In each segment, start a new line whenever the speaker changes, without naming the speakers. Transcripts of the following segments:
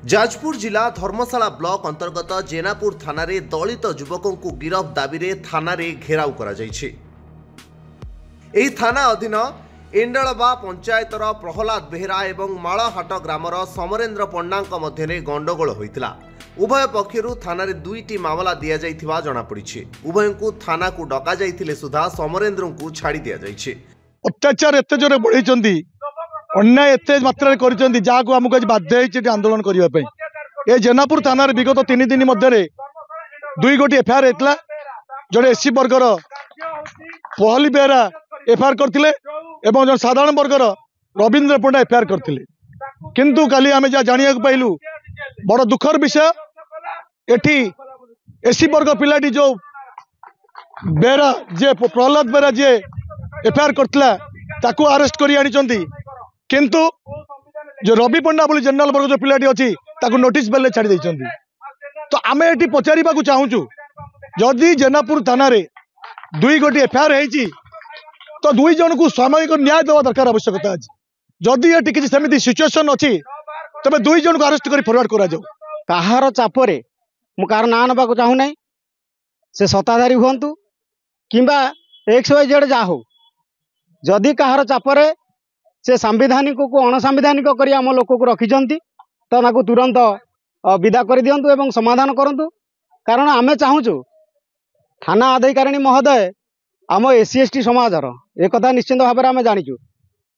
जाजपुर जिला धर्मशाला ब्लॉक अंतर्गत जेनापुर थाना रे दलित युवकों को गिरफ दाबी रे थाना रे घेराव करा जायछि। एही थाना अधीन एंडलबा पंचायतर प्रहलाद बेहरा एवं माळहाट ग्रामर समरेंद्र पंडा मध्य गंडगोल होइतिला। उभय पक्षरु थाना रे दुईटी मामला दिया जाइथिबा जणा पड़िछि। उभय को थाना को डका जाइथिले सुधा समरेंद्र को छाड़ी दिया जाइछि।
अत्याचार एते जोरे बढ़िचंदी, अन्याय एते मात्रा करिचंदी जाको हमकु आज बाध्य होइछि आंदोलन करिवा पई। ए जेनापुर थाना रे विगत 3 दिन मध्य दुई गोटी एफआईआर हेतला। जड़े एससी वर्गर पहली बेहरा एफआईआर करथिले एवं जन साधारण वर्गर रविंद्र पंडा एफआईआर करथिले। किंतु काली आमे जा जानिया पाइलु बड़ दुखर विषय, एठी एससी वर्ग पिलाटी जो बेहरा जे प्रहलाद बेहरा जे एफआईआर करथिला ताकू अरेस्ट करी आनिचंती। किंतु जो रवि पंडा बोली जनरल वर्ग जो पिलाटी अच्छी ताकू नोटिस बेले छाड़ी देइचंती। तो आमे एठी पचारिबा को चाहूचु, जदि जेनापुर थाना रे दुई गोटी एफआईआर हेची तो दुई जन को सामयिक न्याय देवा दरकार आवश्यकता अछि। जदि एठी किछि सेमिति सिचुएशन अछि तबे दुई जन को अरेस्ट करी फॉरवर्ड करा जाऊ।
कहार चापरे मु कार ना नबा को चाहू नै, से सत्ताधारी हुंतु किंबा XYZ जा हो, जदि कहार चापरे से संवैधानिक को अणसंवैधानिक करी आम लोक को रखिछंती तो ताकू तुरंत विदा कर दियंतु एवं समाधान करंतु। कारण आमे चाहूचु थाना अधिकारी महोदय आम SC ST समाजर एक कथा निश्चित भाव में आमे जानिचु।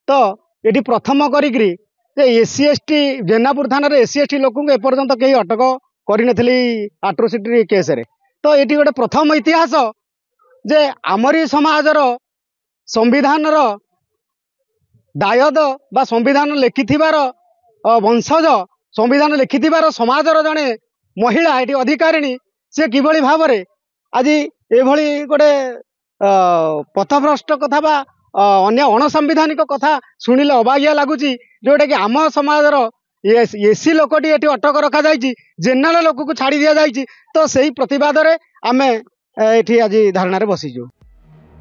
तो ये प्रथम करी SC ST जेनापुर थाना रे SC ST लोक एपर्यंत कहीं अटक करनथिली एट्रोसिटी केस रे। तो ये गोटे प्रथम इतिहास जे आमरी समाजर संविधान दायद बा संविधान लिखिथिबार वंशज संविधान लिखिथिबार समाजर जड़े महिला ये अधिकारिणी से किभली भाव रे आज एभली गोटे पथभ्रष्ट कथा बा अन्य अणसंवैधानिक कथा शुणिले अबागिया लगुच, जोटा कि आम समाजर एसी लोकटी ये अटक रखा जाइए, जेनरल लोक को छाड़ी दि जाइए। तो सही प्रतिवाद रे आमे एठी आज धारणा रे बसीजु।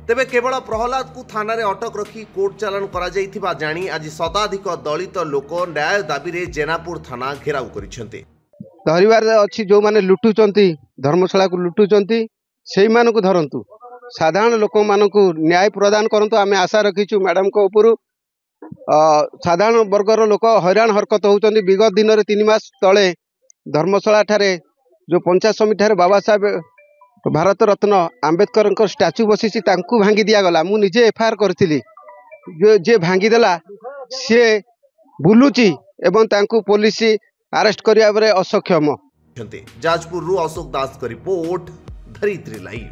तेबे केवल प्रहलाद को थाना रे अटक रखी कोर्ट चालान करा जाइथिबा जानी आज शताधिक दलित लोक न्याय दाबी रे जेनापुर थाना घेराव करिसेंते।
धरिबार अछि जो माने लुटुचंती धर्मशाला को लुटुचंती सेही मानकु धरंतु, साधारण लोक मानकु न्याय प्रदान करंतु। आमे आशा रखिछु मैडम को ऊपर साधारण वर्गर लोक हैरान हरकत होउचंती। विगत दिन रे 3 मास तळे धर्मशाला ठारे जो पंचायत समिति ठारे बाबा साहेब भारत रत्न आंबेडकर स्टाच्यू बसी तांकू भांगी दिया गला। मु निजे एफआईआर करथिली, जे भांगी देला से बुलुची एवं तांकू पुलिस अरेस्ट करिया बरे असक्षम।
जाजपुर रु अशोक दास का रिपोर्ट, धरित्री लाइव।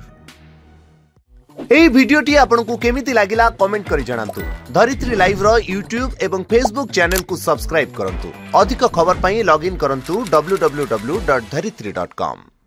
एई वीडियोटी आपनकु केमिति लागिला कमेंट करि जणांतु। धरित्री लाइव रो यूट्यूब एवं फेसबुक चैनल को सब्सक्राइब करंतु। अधिक खबर पई लॉगिन करंतु www.dharitri.com।